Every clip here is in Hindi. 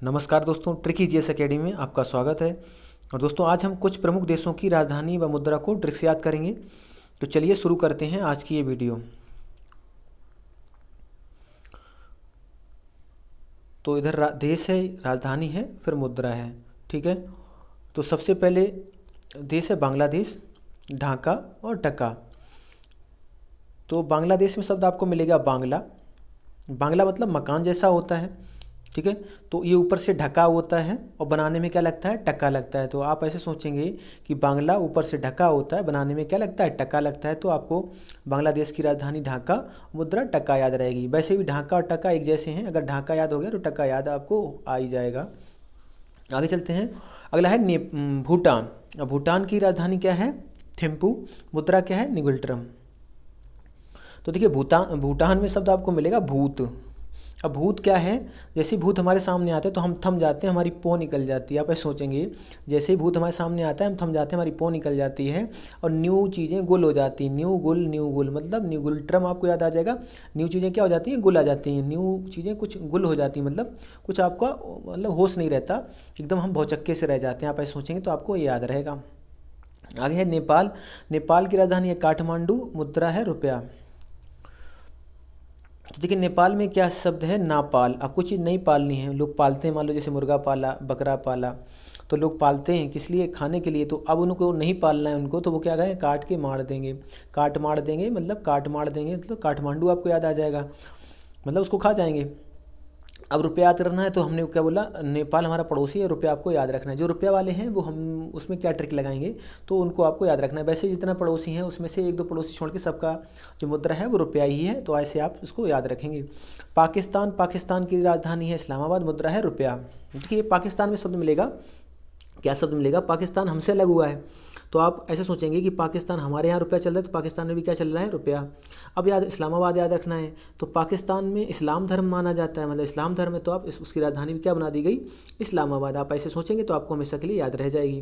नमस्कार दोस्तों, ट्रिकी जीएस एकेडमी में आपका स्वागत है। और दोस्तों, आज हम कुछ प्रमुख देशों की राजधानी व मुद्रा को ट्रिक से याद करेंगे। तो चलिए शुरू करते हैं आज की ये वीडियो। तो इधर देश है, राजधानी है, फिर मुद्रा है। ठीक है, तो सबसे पहले देश है बांग्लादेश, ढाका और टका। तो बांग्लादेश में शब्द आपको मिलेगा बांग्ला। बांग्ला मतलब मकान जैसा होता है। ठीक है, तो ये ऊपर से ढका होता है और बनाने में क्या लगता है, टका लगता है। तो आप ऐसे सोचेंगे कि बांग्ला ऊपर से ढका होता है, बनाने में क्या लगता है, टका लगता है। तो आपको बांग्लादेश की राजधानी ढाका, मुद्रा टका याद रहेगी। वैसे भी ढाका और टका एक जैसे हैं, अगर ढाका याद हो गया तो टका याद आपको आ ही जाएगा। आगे चलते हैं। अगला है भूटान। अब भूटान की राजधानी क्या है, थिम्पू। मुद्रा क्या है, निगुल्ट्रम। तो देखिए, भूटान भूटान में शब्द आपको मिलेगा भूत। अब भूत क्या है, जैसे ही भूत हमारे सामने आता है तो हम थम जाते हैं, हमारी पौ निकल जाती है। आप ऐसे सोचेंगे, जैसे ही भूत हमारे सामने आता है हम थम जाते हैं, हमारी पौ निकल जाती है और न्यू चीज़ें गुल हो जाती हैं। न्यू गुल मतलब निगुल्ट्रम आपको याद आ जाएगा। न्यू चीज़ें क्या हो जाती हैं, गुल आ जाती हैं। न्यू चीज़ें कुछ गुल हो जाती हैं, मतलब कुछ आपका मतलब होश नहीं रहता, एकदम हम भौचक्के से रह जाते हैं। आप ऐसे सोचेंगे तो आपको ये याद रहेगा। आगे है नेपाल। नेपाल की राजधानी है काठमांडू, मुद्रा है रुपया। तो देखिए, नेपाल में क्या शब्द है, नापाल। अब कुछ चीज़ नहीं पालनी है, लोग पालते हैं, मान लो जैसे मुर्गा पाला, बकरा पाला, तो लोग पालते हैं किस लिए, खाने के लिए। तो अब उनको नहीं पालना है उनको, तो वो क्या करें, काट के मार देंगे। काट मार देंगे मतलब काट मार देंगे, मतलब काठमांडू आपको याद आ जाएगा, मतलब उसको खा जाएंगे। अब रुपया याद करना है तो हमने क्या बोला, नेपाल हमारा पड़ोसी है, रुपया आपको याद रखना है। जो रुपया वाले हैं वो हम उसमें क्या ट्रिक लगाएंगे, तो उनको आपको याद रखना है। वैसे जितना पड़ोसी हैं उसमें से एक दो पड़ोसी छोड़ के सबका जो मुद्रा है वो रुपया ही है, तो ऐसे आप इसको याद रखेंगे। पाकिस्तान। पाकिस्तान की राजधानी है इस्लामाबाद, मुद्रा है रुपया। देखिए, पाकिस्तान में शब्द मिलेगा, क्या शब्द मिलेगा, पाकिस्तान हमसे अलग हुआ है। तो आप ऐसे सोचेंगे कि पाकिस्तान हमारे यहाँ रुपया चल रहा है, तो पाकिस्तान में भी क्या चल रहा है, रुपया। अब याद इस्लामाबाद याद रखना है। तो पाकिस्तान में इस्लाम धर्म माना जाता है, मतलब इस्लाम धर्म है, तो आप उसकी राजधानी भी क्या बना दी गई, इस्लामाबाद। आप ऐसे सोचेंगे तो आपको हमेशा के लिए याद रह जाएगी।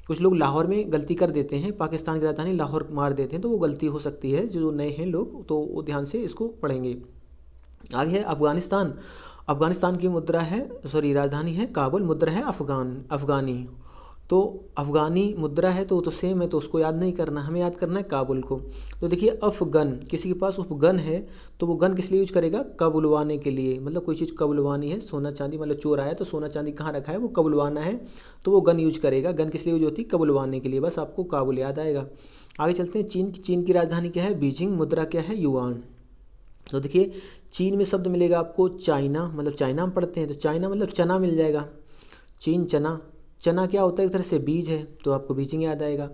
कुछ लोग लाहौर में गलती कर देते हैं, पाकिस्तान की राजधानी लाहौर मार देते हैं, तो वो गलती हो सकती है। जो नए हैं लोग तो वो ध्यान से इसको पढ़ेंगे। आगे है अफगानिस्तान। अफगानिस्तान की मुद्रा है, सॉरी, राजधानी है काबुल, मुद्रा है अफगानी। तो अफ़गानी मुद्रा है तो वो तो सेम है, तो उसको याद नहीं करना, हमें याद करना है काबुल को। तो देखिए, अफ़गन, किसी के पास उपगन है तो वो गन किस लिए यूज करेगा, कबुलवाने के लिए। मतलब कोई चीज़ कबुलवानी है, सोना चांदी, मतलब चोर आया तो सोना चांदी कहाँ रखा है, वो कबुलवाना है, तो वो गन यूज करेगा। गन किस लिए यूज होती है, कबुलवाने के लिए। बस आपको काबुल याद आएगा। आगे चलते हैं। चीन की राजधानी क्या है, बीजिंग, मुद्रा क्या है, युआन। तो देखिए, चीन में शब्द मिलेगा आपको चाइना, मतलब चाइना हम पढ़ते हैं तो चाइना मतलब चना मिल जाएगा। चीन चना। चना क्या होता है, एक तरह से बीज है, तो आपको बीजिंग याद आएगा।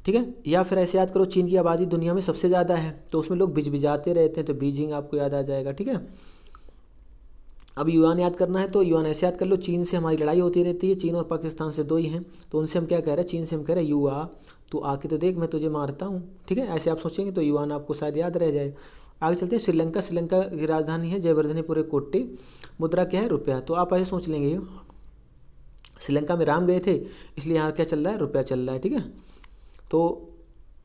ठीक है, या फिर ऐसे याद करो, चीन की आबादी दुनिया में सबसे ज़्यादा है, तो उसमें लोग बिजाते रहते हैं, तो बीजिंग आपको याद आ जाएगा। ठीक है, अब युआन याद करना है तो युआन ऐसे याद कर लो, चीन से हमारी लड़ाई होती रहती है, चीन और पाकिस्तान से दो ही हैं, तो उनसे हम क्या कह रहे हैं, चीन से हम कह रहे हैं युआ, तो आके तो देख मैं तुझे मारता हूँ। ठीक है, ऐसे आप सोचेंगे तो युआन आपको शायद याद रह जाए। आगे चलते हैं। श्रीलंका। श्रीलंका की राजधानी है जयवर्धनेपुरे कोट्टे, मुद्रा क्या है, रुपया। तो आप ऐसे सोच लेंगे, श्रीलंका में राम गए थे इसलिए यहाँ क्या चल रहा है, रुपया चल रहा है। ठीक है, तो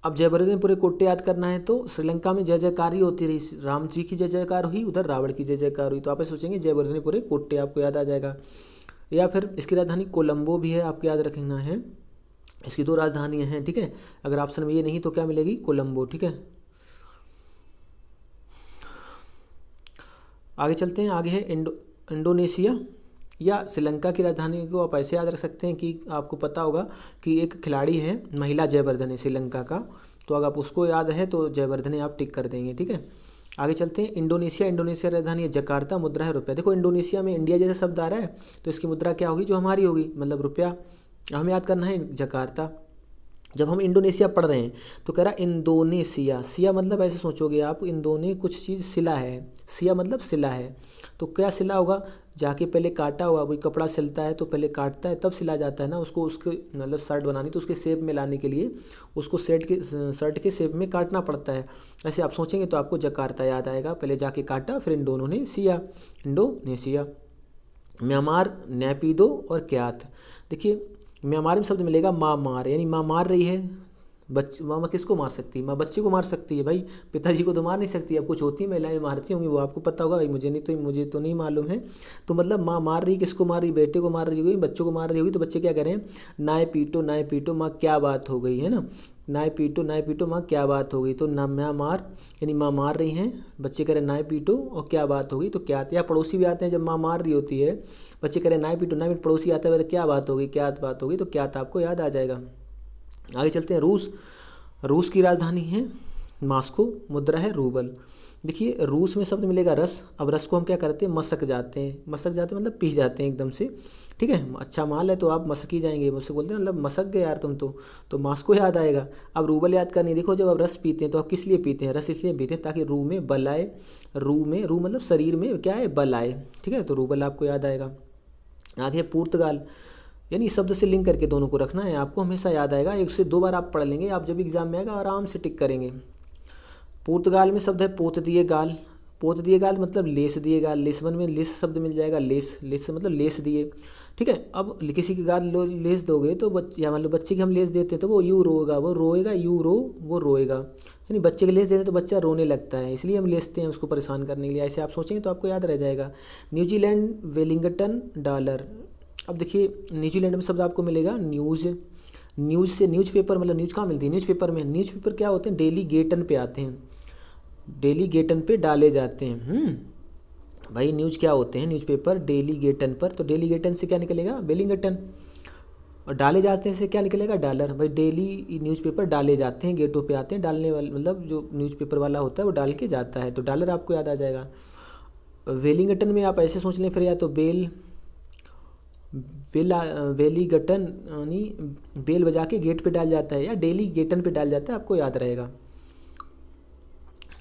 अब जयवर्धनेपुरे कोट्टे याद करना है तो श्रीलंका में जय जयकार ही होती रही, राम जी की जय जयकार हुई, उधर रावण की जय जयकार हुई। तो आप ऐसे सोचेंगे जयवर्धनेपुरे कोट्टे आपको याद आ जाएगा। या फिर इसकी राजधानी कोलंबो भी है, आपको याद रखना है। इसकी दो राजधानियाँ हैं। ठीक है, अगर ऑप्शन में ये नहीं तो क्या मिलेगी, कोलंबो। ठीक है, आगे चलते हैं। आगे है इंडोनेशिया या श्रीलंका की राजधानी को आप ऐसे याद रख सकते हैं कि आपको पता होगा कि एक खिलाड़ी है महिला जयवर्धने श्रीलंका का, तो अगर आप उसको याद है तो जयवर्धने आप टिक कर देंगे। ठीक है, आगे चलते हैं। इंडोनेशिया। इंडोनेशिया राजधानी है जकार्ता, मुद्रा है रुपया। देखो, इंडोनेशिया में इंडिया जैसा शब्द आ रहा है, तो इसकी मुद्रा क्या होगी, जो हमारी होगी, मतलब रुपया। हमें याद करना है जकार्ता। जब हम इंडोनेशिया पढ़ रहे हैं तो कह रहा इंडोनेशिया, सिया मतलब ऐसे सोचोगे आप, इंदोने कुछ चीज़ सिला है, सिया मतलब सिला है, तो क्या सिला होगा, जाके पहले काटा हुआ, वही कपड़ा सिलता है तो पहले काटता है तब सिला जाता है ना, उसको उसके मतलब शर्ट बनानी तो उसके शेप में लाने के लिए उसको शर्ट के शेप में काटना पड़ता है। ऐसे आप सोचेंगे तो आपको जकार्ता याद आएगा, पहले जाके काटा फिर इंडोनेशिया, इंडोनेशिया। म्यांमार, नैपीदो और क्यात। देखिए, म्यांमार में शब्द मिलेगा माँ मार, यानी माँ मार रही है, बच्चे माँ किसको मार सकती है? माँ बच्चे को मार सकती है भाई, पिताजी को तो मार नहीं सकती। अब कुछ होती महिलाएं मारती होंगी, वो आपको पता होगा भाई, मुझे तो नहीं मालूम है। तो मतलब माँ मार रही, किसको मार रही? बेटे को मार रही होगी, बच्चों को मार रही होगी। तो बच्चे क्या करें? नाए पीटो माँ क्या बात हो गई, है ना। नाए पीटो माँ क्या बात हो गई। तो ना माँ मार, यानी माँ मार रही हैं, बच्चे कह रहे नाए पीटो और क्या बात हो गई। तो क्या, या पड़ोसी भी आते हैं जब माँ मार रही होती है, बच्चे कह रहे नाए पीटो, पड़ोसी आता है, क्या बात हो गई, क्या बात हो गई। तो क्या था आपको याद आ जाएगा। आगे चलते हैं। रूस, रूस की राजधानी है मास्को, मुद्रा है रूबल। देखिए रूस में शब्द मिलेगा रस। अब रस को हम क्या करते हैं? मसक जाते हैं। मसक जाते हैं मतलब पी जाते हैं एकदम से, ठीक है। अच्छा माल है तो आप मसक ही जाएंगे, मुझसे बोलते हैं मतलब मसक गए यार तुम तो मास्को याद आएगा। अब रूबल याद करनी, देखो जब आप रस पीते हैं तो आप किस लिए पीते हैं? रस इसलिए पीते हैं ताकि रूह में बल आए। रू मतलब शरीर में क्या है? बल आए, ठीक है। तो रूबल आपको याद आएगा। आगे पुर्तगाल, यानी इस शब्द से लिंक करके दोनों को रखना है, आपको हमेशा याद आएगा। एक से दो बार आप पढ़ लेंगे, आप जब एग्जाम में आएगा आराम से टिक करेंगे। पुर्तगाल में शब्द है पोत दिए गाल। पोत दिए गाल मतलब लेस दिए गाल। लिस्बन में लेस शब्द मिल जाएगा, लेस, लेस मतलब लेस दिए, ठीक है। अब किसी के गाल लेस दोगे तो बच्चे, या मान लो बच्चे की हम लेस देते हैं तो वो यू रोएगा, वो रोएगा, यू रो वो रोएगा, यानी बच्चे के लेस देते हैं तो बच्चा रोने लगता है, इसलिए हम लेसते हैं उसको परेशान करने के लिए। ऐसे आप सोचेंगे तो आपको याद रह जाएगा। New Zealand Wellington dollar. अब देखिए न्यूजीलैंड में शब्द आपको मिलेगा न्यूज़। न्यूज़ से न्यूज़पेपर, मतलब न्यूज़ कहाँ मिलती है? न्यूज़पेपर में। न्यूज़पेपर क्या होते हैं? डेली गेटन पे आते हैं, डेली गेटन पे डाले जाते हैं। भाई न्यूज़ क्या होते हैं? न्यूज़पेपर डेली गेटन पर। तो डेली गेटन से क्या निकलेगा? वेलिंगटन। और डाले जाते हैं से क्या निकलेगा? डॉलर। भाई डेली न्यूज़पेपर डाले जाते हैं, गेटों पे आते हैं, डालने वाले मतलब जो न्यूज़पेपर वाला होता है वो डाल के जाता है, तो डॉलर आपको याद आ जाएगा। वेलिंगटन में आप ऐसे सोच लें फिर, या तो वेलीगटन यानी बेल बजा के गेट पे डाल जाता है, या डेली गेटन पे डाल जाता है, आपको याद रहेगा।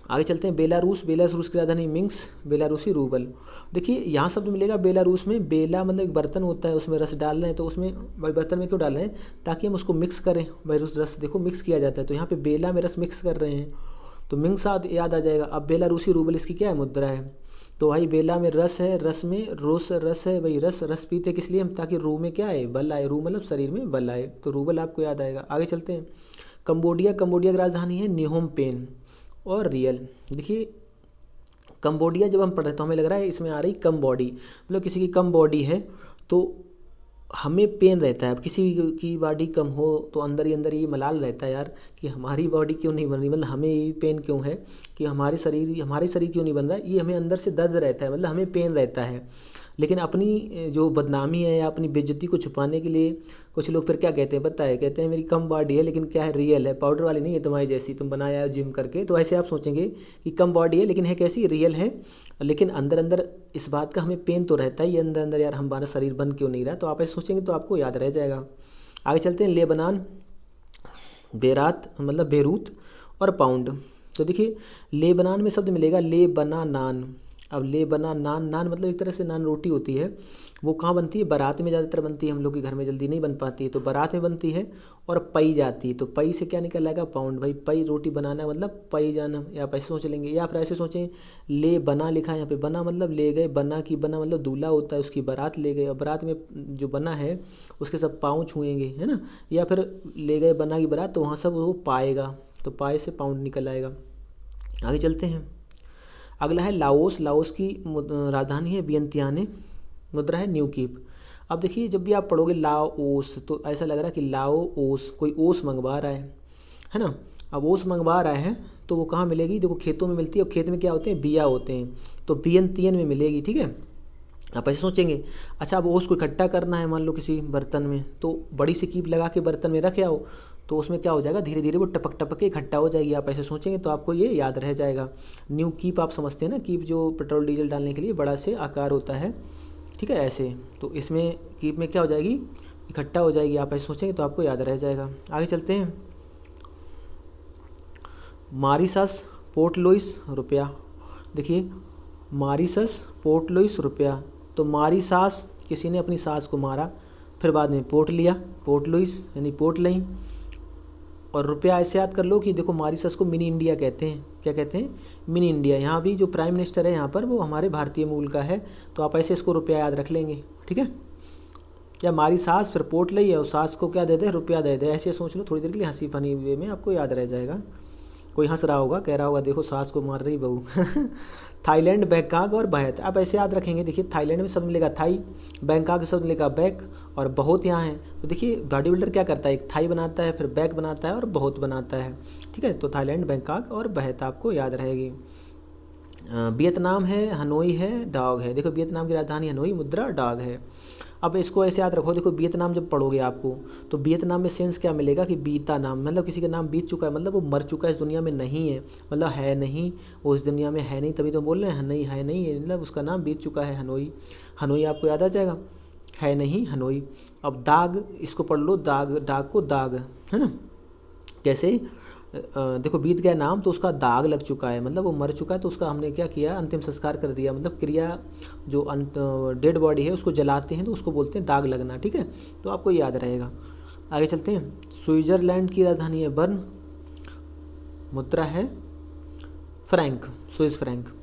आगे चलते हैं। बेलारूस, बेलारूस की राजधानी मिंस्क, बेलारूसी रूबल। देखिए यहाँ शब्द मिलेगा बेलारूस में। बेला मतलब एक बर्तन होता है, उसमें रस डाल रहे हैं, तो उसमें भाई बर्तन में क्यों डाल रहे हैं? ताकि हम उसको मिक्स करें। भाई उस रस देखो मिक्स किया जाता है, तो यहाँ पे बेला में रस मिक्स कर रहे हैं, तो मिंग्स याद आ जाएगा। अब बेलारूसी रूबल इसकी क्या है? मुद्रा है। तो भाई बेला में रस है, रस में रोस रस है, भाई रस पीते किस लिए हम? ताकि रूह में क्या है? बल आए। रूह मतलब शरीर में बल आए, तो रूबल आपको याद आएगा। आगे चलते हैं। कंबोडिया, कंबोडिया की राजधानी है निहोम पेन और रियल। देखिए कंबोडिया जब हम पढ़ रहे हैं तो हमें लग रहा है इसमें आ रही कम बॉडी, मतलब किसी की कम बॉडी है तो हमें पेन रहता है। अब किसी की बॉडी कम हो तो अंदर ही अंदर ये मलाल रहता है यार कि हमारी बॉडी क्यों नहीं बन रही, मतलब हमें ये पेन क्यों है कि हमारे शरीर क्यों नहीं बन रहा है, ये हमें अंदर से दर्द रहता है, मतलब हमें पेन रहता है। लेकिन अपनी जो बदनामी है या अपनी बेइज्जती को छुपाने के लिए कुछ लोग फिर क्या कहते हैं बताए, कहते हैं मेरी कम बॉडी है लेकिन क्या है? रियल है, पाउडर वाली नहीं है तुम्हारी जैसी, तुम बनाया है जिम करके। तो ऐसे आप सोचेंगे कि कम बॉडी है लेकिन है कैसी? रियल है, लेकिन अंदर अंदर इस बात का हमें पेन तो रहता ही अंदर अंदर, यार हमारा शरीर बन क्यों नहीं रहा। तो आप ऐसे सोचेंगे तो आपको याद रह जाएगा। आगे चलते हैं। लेबनान, बेरात मतलब बेरूत और पाउंड। तो देखिए लेबनान में शब्द मिलेगा ले बना नान। अब ले बना नान, नान मतलब एक तरह से नान रोटी होती है, वो कहाँ बनती है? बारात में ज़्यादातर बनती है, हम लोग के घर में जल्दी नहीं बन पाती है, तो बारात में बनती है और पई जाती है। तो पई से क्या निकल आएगा? पाउंड। भाई पई रोटी बनाना मतलब पई जाना, या आप ऐसे सोच लेंगे, या फिर ऐसे सोचें ले बना लिखा है यहाँ पे, बना मतलब ले गए, बना की बना मतलब दूल्हा होता है, उसकी बारात ले गए, और बारात में जो बना है उसके सब पाँव छुएंगे, है ना। या फिर ले गए बना की बारात, तो वहाँ सब वो पाएगा, तो पाए से पाउंड निकल आएगा। आगे चलते हैं। अगला है लाओस। लाओस की राजधानी है वियंतियाने, मुद्रा है न्यू कीप। अब देखिए जब भी आप पढ़ोगे लाओस तो ऐसा लग रहा है कि लाओस कोई ओस मंगवा रहा है ना। अब ओस मंगवा रहा है तो वो कहाँ मिलेगी? देखो खेतों में मिलती है, और खेत में क्या होते हैं? बिया होते हैं, तो वियंतियन में मिलेगी, ठीक है। आप ऐसे सोचेंगे। अच्छा अब ओस को इकट्ठा करना है मान लो किसी बर्तन में, तो बड़ी सी कीप लगा के बर्तन में रख आओ, तो उसमें क्या हो जाएगा? धीरे धीरे वो टपक टपक के इकट्ठा हो जाएगी। आप ऐसे सोचेंगे तो आपको ये याद रह जाएगा। न्यू कीप आप समझते हैं ना, कीप जो पेट्रोल डीजल डालने के लिए बड़ा से आकार होता है, ठीक है ऐसे। तो इसमें कीप में क्या हो जाएगी? इकट्ठा हो जाएगी। आप ऐसे सोचेंगे तो आपको याद रह जाएगा। आगे चलते हैं। मॉरिशस, पोर्ट लुइस, रुपया। देखिए मॉरिशस, पोर्ट लुइस, रुपया। तो मॉरिशस किसी ने अपनी सास को मारा, फिर बाद में पोर्ट लिया, पोर्ट लुइस यानी पोर्ट लई, और रुपया ऐसे याद कर लो कि देखो मॉरिशस को मिनी इंडिया कहते हैं। क्या कहते हैं? Mini India. यहाँ भी जो प्राइम मिनिस्टर है यहाँ पर वो हमारे भारतीय मूल का है, तो आप ऐसे इसको रुपया याद रख लेंगे, ठीक है। या मारी सास फिर पोट लई और सास को क्या दे दे, रुपया दे दे। ऐसे सोच लो, थोड़ी देर के लिए हंसी फनी वे में आपको याद रह जाएगा। कोई हंस रहा होगा, कह रहा होगा देखो सास को मार रही बहू। थाईलैंड, बैंकॉक और बहुत, आप ऐसे याद रखेंगे। देखिए थाईलैंड में शब्द मिलेगा थाई, बैंकॉक में शब्द मिलेगा बैक, और बहुत यहाँ है। तो देखिए बॉडी बिल्डर क्या करता है, एक थाई बनाता है, फिर बैक बनाता है और बहुत बनाता है। ठीक है, तो थाईलैंड, बैंकॉक और बहुत आपको याद रहेगी। वियतनाम है, हनोई है, डाग है। देखो वियतनाम की राजधानी हनोई, मुद्रा डाग है। अब इसको ऐसे याद रखो, देखो वियतनाम जब पढ़ोगे आपको तो वियतनाम में सेंस क्या मिलेगा कि बीता नाम, मतलब किसी का नाम बीत चुका है, मतलब वो मर चुका है, इस दुनिया में नहीं है, मतलब है नहीं, वो इस दुनिया में है नहीं, तभी तो बोल रहे हैं नहीं है नहीं, मतलब उसका नाम बीत चुका है। हनोई, हनोई आपको याद आ जाएगा, है नहीं हनोई। अब दाग, इसको पढ़ लो, दाग, डाग को दाग, है ना। कैसे, देखो बीत गया नाम तो उसका दाग लग चुका है, मतलब वो मर चुका है, तो उसका हमने क्या किया, अंतिम संस्कार कर दिया। मतलब क्रिया जो डेड बॉडी है उसको जलाते हैं तो उसको बोलते हैं दाग लगना। ठीक है, तो आपको याद रहेगा। आगे चलते हैं। स्विट्जरलैंड की राजधानी है बर्न, मुद्रा है फ्रैंक, स्विस फ्रैंक।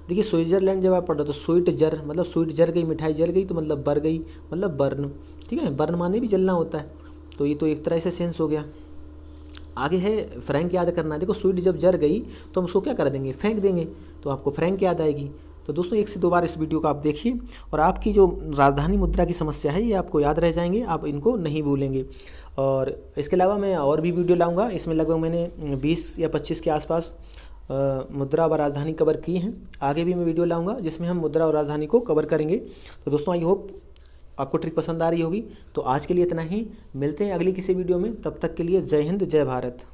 देखिए स्विट्जरलैंड जब आप पढ़ रहे हो तो स्वीट जर, मतलब स्वीट जर गई, मिठाई जल गई, तो मतलब बर गई, मतलब बर्न। ठीक है, बर्न माने भी जलना होता है, तो ये तो एक तरह से सेंस हो गया। आगे है फ्रैंक याद करना है। देखो स्वीट जब जर गई तो हम उसको क्या कर देंगे, फेंक देंगे, तो आपको फ्रैंक याद आएगी। तो दोस्तों 1 से 2 बार इस वीडियो को आप देखिए और आपकी जो राजधानी मुद्रा की समस्या है ये आपको याद रह जाएंगे, आप इनको नहीं भूलेंगे। और इसके अलावा मैं और भी वीडियो लाऊंगा, इसमें लगभग मैंने 20 या 25 के आसपास मुद्रा और राजधानी कवर की हैं। आगे भी मैं वीडियो लाऊंगा जिसमें हम मुद्रा और राजधानी को कवर करेंगे। तो दोस्तों आई होप आपको ट्रिक पसंद आ रही होगी। तो आज के लिए इतना ही, मिलते हैं अगली किसी वीडियो में, तब तक के लिए जय हिंद, जय भारत।